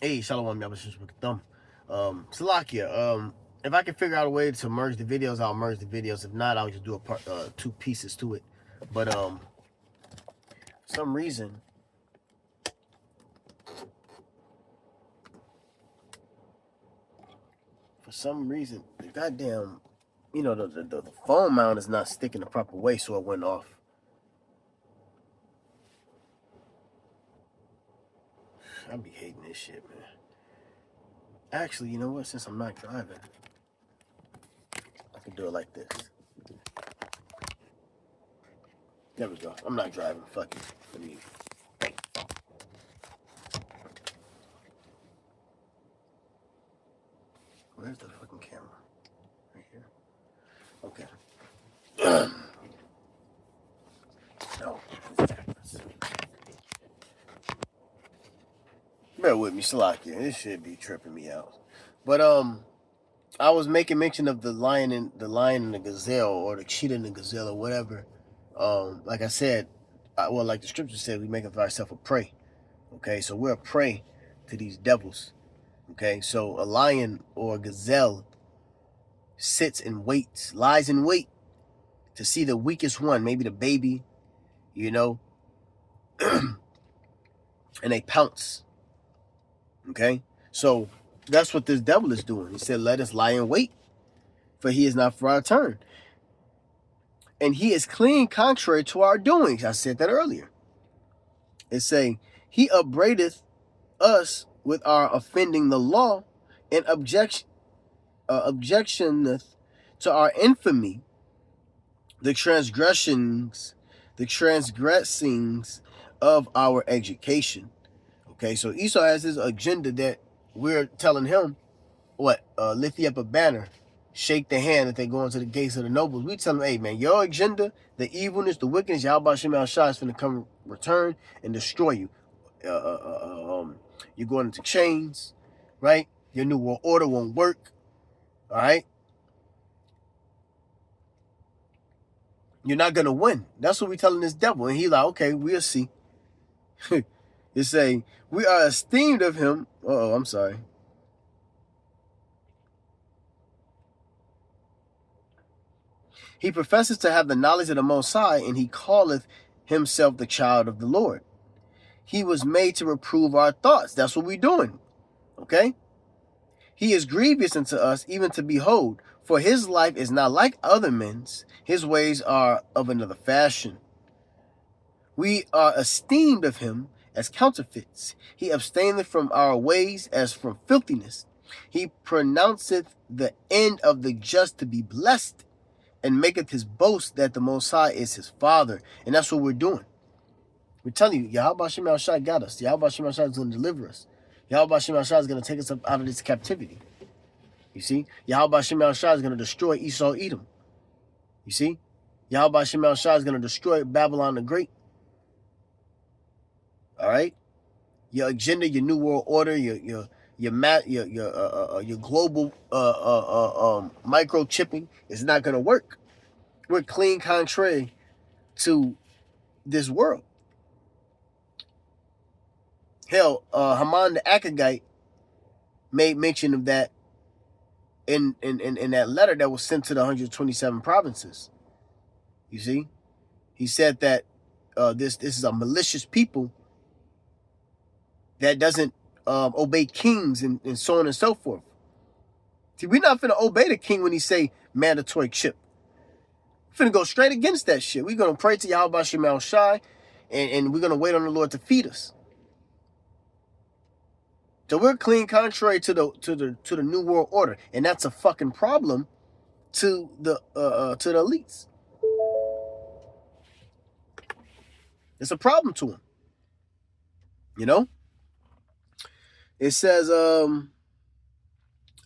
Hey, Shalom, Thumb. Salakia, if I can figure out a way to merge the videos, I'll merge the videos. If not, I'll just do a part, two pieces to it. But for some reason, the goddamn, the phone mount is not sticking the proper way, so it went off. I be hating this shit, man. Actually, you know what? Since I'm not driving, I can do it like this. There we go. I'm not driving. Fuck it. Let me. Where's the fucking camera? Right here. Okay. No. Bear with me, Salakia. This should be tripping me out. But I was making mention of the lion and the gazelle, or the cheetah and the gazelle, or whatever. Like I said, like the scripture said, we make of ourselves a prey. Okay, so we're a prey to these devils. Okay, so a lion or a gazelle sits and waits, lies in wait to see the weakest one, maybe the baby, you know, and they pounce. Okay, so that's what this devil is doing. He said, "Let us lie in wait, for he is not for our turn." And he is clean contrary to our doings. I said that earlier. It's saying, he upbraideth us with our offending the law, and objectioneth to our infamy, the transgressings of our education. Okay, so Esau has his agenda that we're telling him, lift you up a banner, shake the hand that they go into the gates of the nobles. We tell them, hey man, your agenda, the evilness, the wickedness, Yahweh Shem Shah is going to come return and destroy you. You're going into chains, right? Your new world order won't work. All right, you're not gonna win. That's what we're telling this devil, and he like, okay, we'll see. It's saying we are esteemed of him. I'm sorry. He professes to have the knowledge of the Most High, and he calleth himself the child of the Lord. He was made to reprove our thoughts. That's what we're doing. Okay? He is grievous unto us, even to behold, for his life is not like other men's. His ways are of another fashion. We are esteemed of him as counterfeits. He abstaineth from our ways as from filthiness. He pronounceth the end of the just to be blessed, and maketh his boast that the Most High is his Father. And that's what we're doing. We're telling you, Yahweh Shem Shai got us. Yahweh Shem Shai is going to deliver us. Yahweh Shem Shai is going to take us up out of this captivity. You see? Yahweh Shem Shai is going to destroy Esau, Edom. You see? Yahweh Shem Shai is going to destroy Babylon the Great. All right? Your agenda, your new world order, your global microchipping is not going to work. We're clean contrary to this world. Hell, Haman the Agagite made mention of that in that letter that was sent to the 127 provinces. You see, he said that this is a malicious people that doesn't obey kings and so on and so forth. See, we're not finna obey the king when he say mandatory chip. We're finna go straight against that shit. We're gonna pray to Yahweh Shem Shai, and we're gonna wait on the Lord to feed us. So we're clean contrary to the new world order, and that's a fucking problem to the elites. It's a problem to them. You know? It says,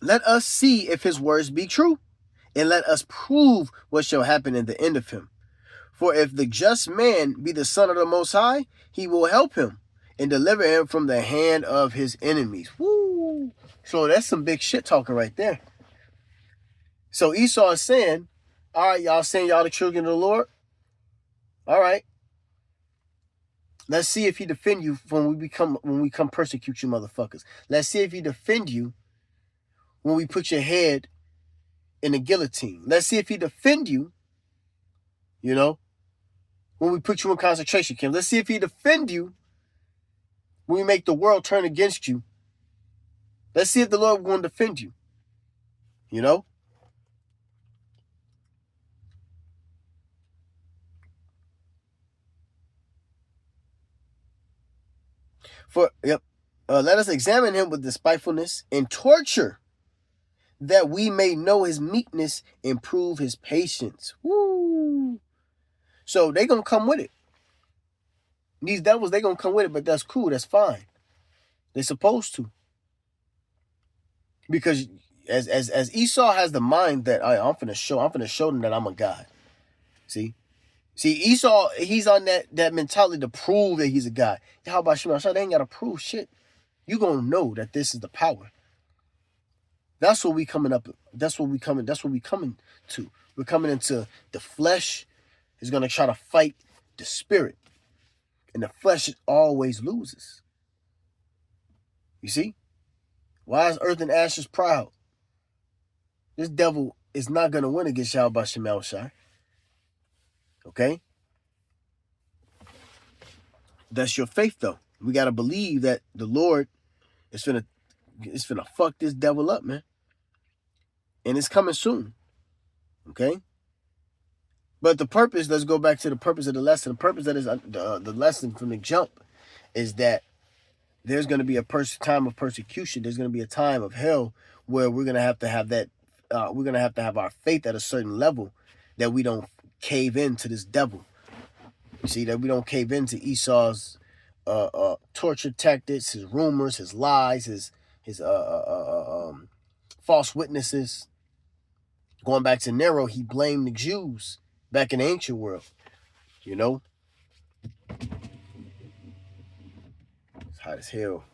let us see if his words be true, and let us prove what shall happen in the end of him. For if the just man be the son of the Most High, he will help him and deliver him from the hand of his enemies. Woo! So that's some big shit talking right there. So Esau is saying, all right, y'all saying y'all the children of the Lord? All right. Let's see if he defend you when we come persecute you motherfuckers. Let's see if he defend you when we put your head in the guillotine. Let's see if he defend you, you know, when we put you in concentration camp. Let's see if he defend you when we make the world turn against you. Let's see if the Lord will defend you, you know. Let us examine him with despitefulness and torture, that we may know his meekness and prove his patience. Woo! So they gonna come with it. These devils, they gonna come with it, but that's cool. That's fine. They're supposed to, because as Esau has the mind that I'm finna show them that I'm a god. See Esau, he's on that mentality to prove that he's a god. How about Shema? They ain't gotta prove shit. You gonna know that this is the power. That's what we coming up. That's what we coming to. We're coming into the flesh is gonna try to fight the spirit, and the flesh always loses. You see? Why is earth and ashes proud? This devil is not gonna win against Yahweh Shema Shai. Okay? That's your faith, though. We gotta believe that the Lord is finna fuck this devil up, man. And it's coming soon. Okay? But the purpose, let's go back to the purpose of the lesson. The purpose that is the lesson from the jump is that there's going to be a time of persecution. There's going to be a time of hell where we're going to have that. We're going to have our faith at a certain level, that we don't cave into this devil. You see, that we don't cave into Esau's torture tactics, his rumors, his lies, his false witnesses. Going back to Nero, he blamed the Jews back in the ancient world. You know, it's hot as hell.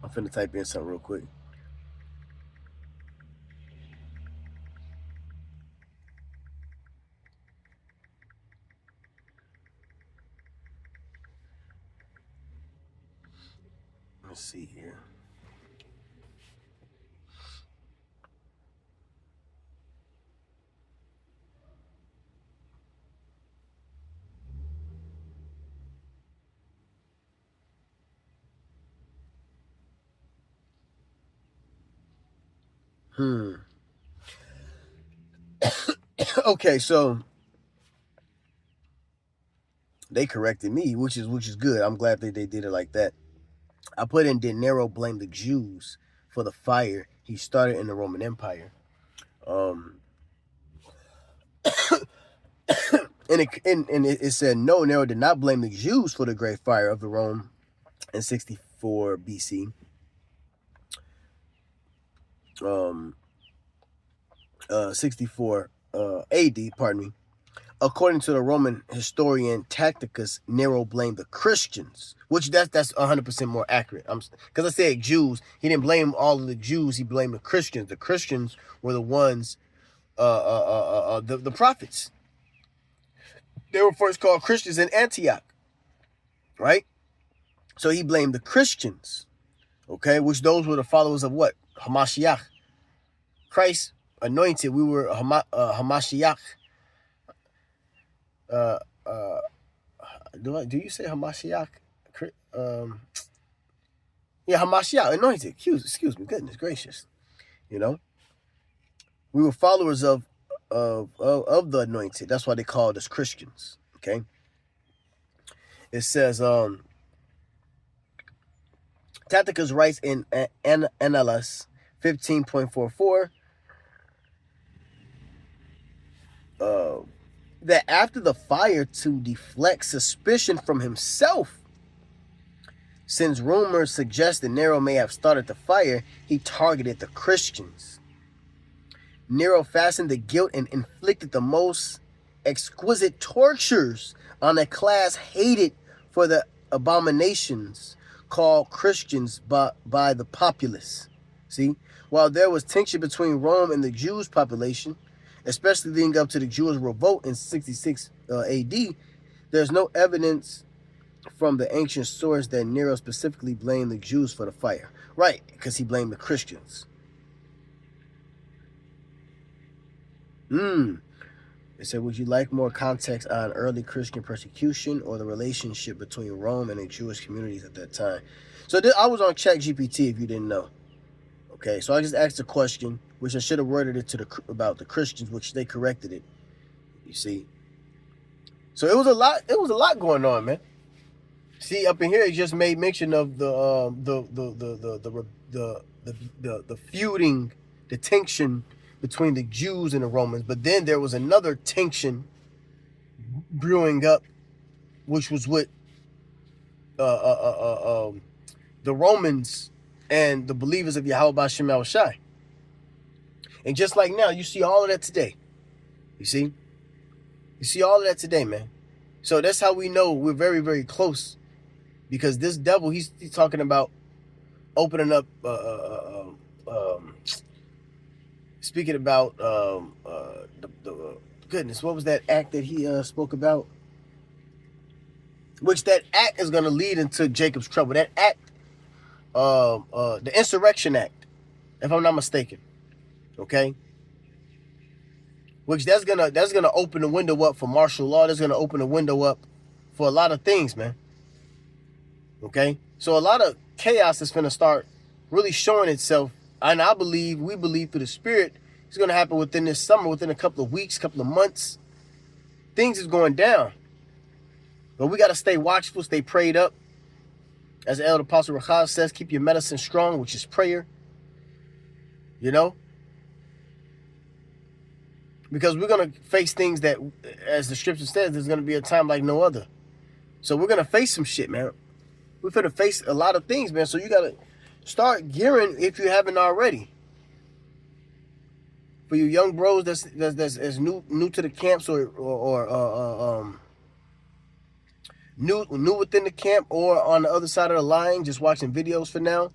I'm finna type in something real quick. Let's see here. Okay, so they corrected me, which is good. I'm glad that they did it like that. I put in, did Nero blame the Jews for the fire he started in the Roman Empire? And it said no, Nero did not blame the Jews for the great fire of the Rome in 64 BC. 64 AD, pardon me. According to the Roman historian Tacitus, Nero blamed the Christians, which that's 100% more accurate. Because I said Jews, he didn't blame all of the Jews. He blamed the Christians. The Christians were the ones, the prophets. They were first called Christians in Antioch, right? So he blamed the Christians, okay, which those were the followers of what? Hamashiach. Christ anointed. We were Hamashiach. Do you say Hamashiach? Yeah, Hamashiach, anointed. Excuse me. Goodness gracious. You know, we were followers of the anointed. That's why they called us Christians. Okay. It says, Tacitus writes in Annals 15.44, that after the fire, to deflect suspicion from himself, since rumors suggest that Nero may have started the fire, he targeted the Christians. Nero fastened the guilt and inflicted the most exquisite tortures on a class hated for the abominations called Christians by the populace. See, while there was tension between Rome and the Jews population, especially leading up to the Jewish revolt in 66 AD, there's no evidence from the ancient source that Nero specifically blamed the Jews for the fire. Right, because he blamed the Christians. They said, would you like more context on early Christian persecution or the relationship between Rome and the Jewish communities at that time? So I was on ChatGPT if you didn't know. Okay, so I just asked a question, which I should have worded it about the Christians, which they corrected it. You see, so it was a lot. It was a lot going on, man. See, up in here, it just made mention of the feuding, the tension between the Jews and the Romans. But then there was another tension brewing up, which was with the Romans and the believers of Yahweh B'Shem Yahushai. And just like now, you see all of that today. You see all of that today, man. So that's how we know we're very, very close, because this devil, he's talking about opening up, speaking about the goodness, what was that act that he spoke about? Which that act is going to lead into Jacob's trouble. That act, the Insurrection Act, if I'm not mistaken. Okay, which that's gonna open the window up for martial law. That's gonna open the window up for a lot of things, man. Okay, so a lot of chaos is gonna start really showing itself, and we believe through the Spirit, it's gonna happen within this summer, within a couple of weeks, couple of months. Things is going down, but we gotta stay watchful, stay prayed up. As the Elder Apostle Rachaz says, keep your medicine strong, which is prayer. You know. Because we're going to face things that, as the scripture says, there's going to be a time like no other. So we're going to face some shit, man. We're going to face a lot of things, man. So you got to start gearing if you haven't already. For you young bros that's new to the camps or new within the camp or on the other side of the line, just watching videos for now,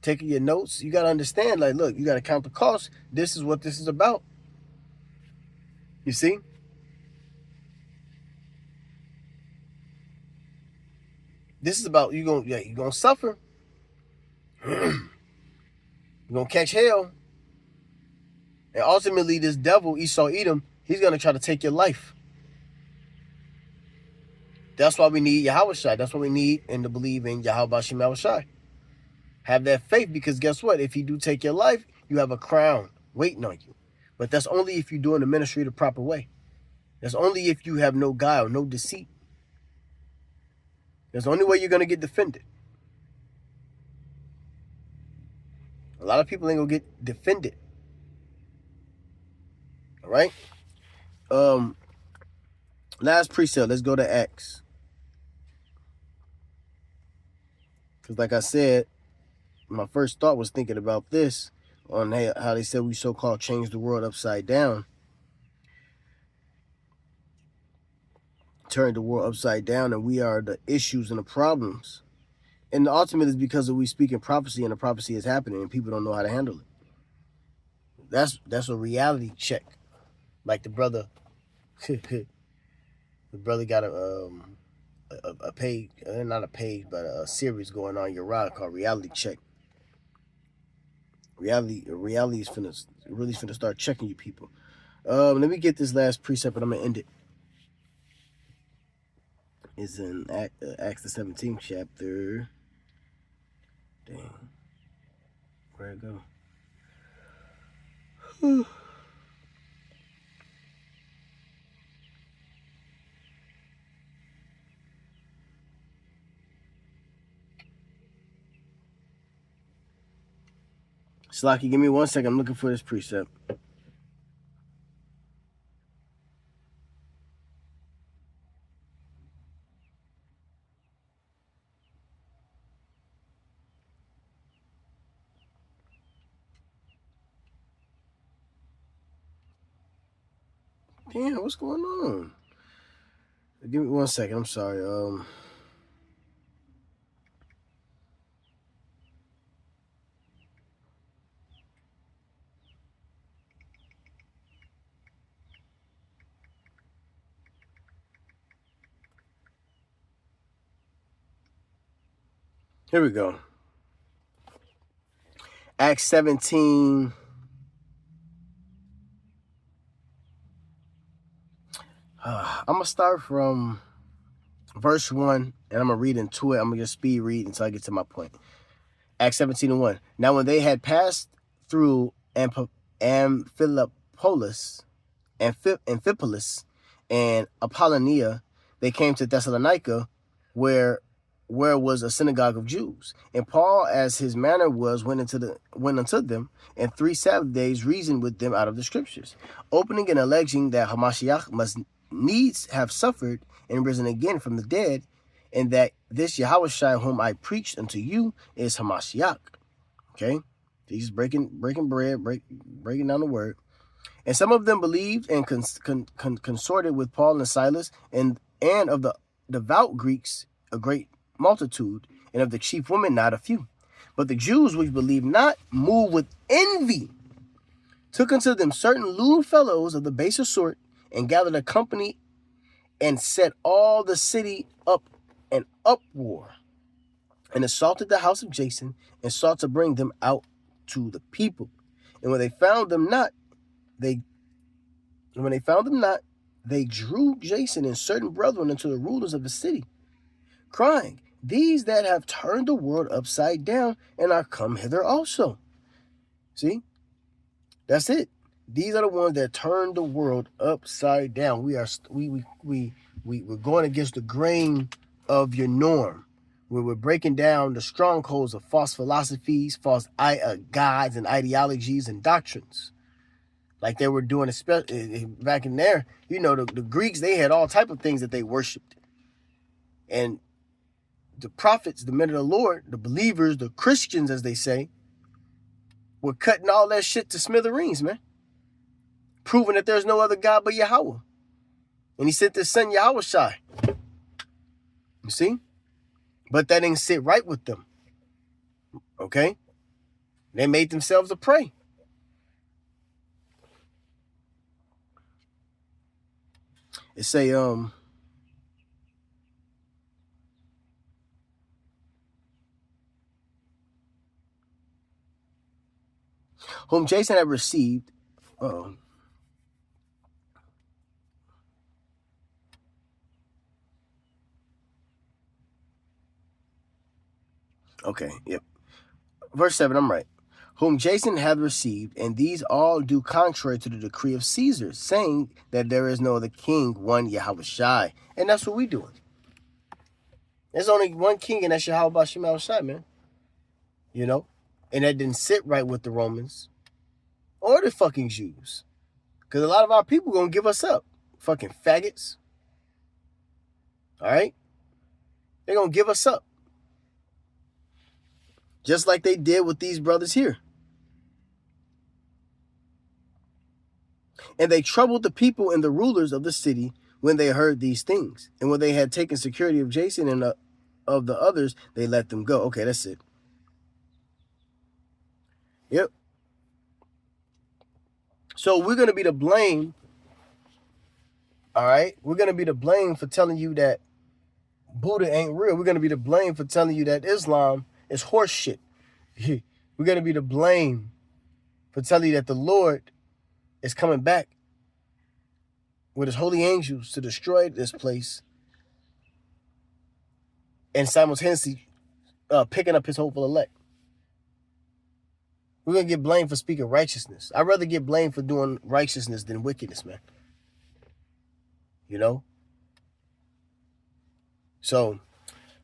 taking your notes, you got to understand, like, look, you got to count the cost. This is what this is about. You see? This is about you're gonna suffer. You're gonna catch hell. And ultimately, this devil, Esau Edom, he's gonna try to take your life. That's why we need Yahushua. That's why we need and to believe in Yahweh B'Shem Yahushua. Have that faith, because guess what? If he do take your life, you have a crown waiting on you. But that's only if you're doing the ministry the proper way. That's only if you have no guile, no deceit. That's the only way you're going to get defended. A lot of people ain't going to get defended. All right? Last precept. Let's go to Acts. Because like I said, my first thought was thinking about this, on how they said we so-called changed the world upside down. Turned the world upside down, and we are the issues and the problems. And the ultimate is because of we speak in prophecy, and the prophecy is happening, and people don't know how to handle it. That's a reality check. Like the brother, the brother got a page, not a page, but a series going on Uriah called Reality Check. Reality is finna start checking you people. Let me get this last precept, and I'm gonna end it. It's in Acts the 17th chapter. Dang, where'd it go? Slocky, give me 1 second. I'm looking for this precept. Damn, what's going on? Give me 1 second. I'm sorry. Here we go. Acts 17. I'm going to start from verse 1, and I'm going to read into it. I'm going to just speed read until I get to my point. Acts 17:1. Now when they had passed through Amphipolis, Amphipolis and Apollonia, they came to Thessalonica, where was a synagogue of Jews. And Paul, as his manner was, went unto them, and 3 Sabbath days reasoned with them out of the scriptures, opening and alleging that Hamashiach must needs have suffered and risen again from the dead, and that this Yahushua whom I preached unto you is Hamashiach. Okay, he's breaking bread, breaking down the word. And some of them believed and consorted with Paul and Silas, and of the devout Greeks a great multitude, and of the chief women not a few. But the Jews which believed not, moved with envy, took unto them certain lewd fellows of the baser sort, and gathered a company, and set all the city up an uproar, and assaulted the house of Jason, and sought to bring them out to the people. And when they found them not, they drew Jason and certain brethren unto the rulers of the city, crying, These that have turned the world upside down and are come hither also. See? That's it. These are the ones that turned the world upside down. We're going against the grain of your norm. We're breaking down the strongholds of false philosophies, false gods and ideologies and doctrines. Like they were doing back in there. You know, the Greeks, they had all type of things that they worshipped. And the prophets, the men of the Lord, the believers, the Christians, as they say, were cutting all that shit to smithereens, man. Proving that there's no other God but Yahweh. And he sent his son Yahushua. You see? But that didn't sit right with them. Okay? They made themselves a prey. It say, whom Jason had received. Okay, yep. Verse 7, I'm right. Whom Jason hath received, and these all do contrary to the decree of Caesar, saying that there is no other king, one Yahushua. And that's what we doing. There's only one king, and that's Yahushua, man. You know? And that didn't sit right with the Romans or the fucking Jews. Because a lot of our people going to give us up. Fucking faggots. All right? They're going to give us up. Just like they did with these brothers here. And they troubled the people and the rulers of the city when they heard these things. And when they had taken security of Jason and of the others, they let them go. Okay, that's it. Yep. So we're going to be to blame. All right? We're going to be to blame for telling you that Buddha ain't real. We're going to be to blame for telling you that Islam is horse shit. We're going to be to blame for telling you that the Lord is coming back with his holy angels to destroy this place and simultaneously picking up his hopeful elect. We're going to get blamed for speaking righteousness. I'd rather get blamed for doing righteousness than wickedness, man. You know? So,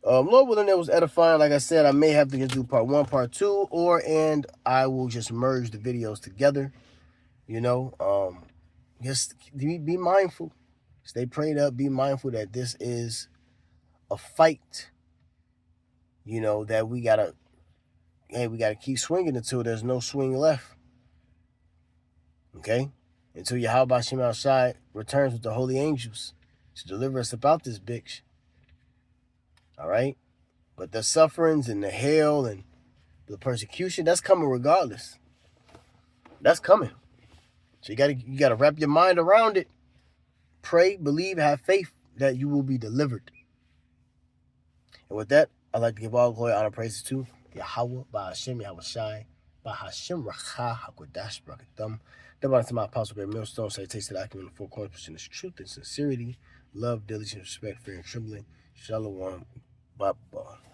Lord willing, it was edifying. Like I said, I may have to just do part 1, part 2, and I will just merge the videos together. You know? Just be mindful. Stay prayed up. Be mindful that this is a fight. You know, that we gotta keep swinging until there's no swing left. Okay? Until Yahweh Shem outside returns with the holy angels to deliver us about this bitch. All right? But the sufferings and the hell and the persecution, that's coming regardless. That's coming. So you gotta wrap your mind around it. Pray, believe, have faith that you will be delivered. And with that, I'd like to give all glory, honor, praises to Yahweh, Ba'ashem, Yahweh Shai, Ba'Hashem, Racha, HaKodash, Barakatam. The bottom to my apostle, Great Millstone, say, taste the acumen of the four corners, pursuing truth and sincerity, love, diligence, respect, fear, and trembling. Shalom, Baba.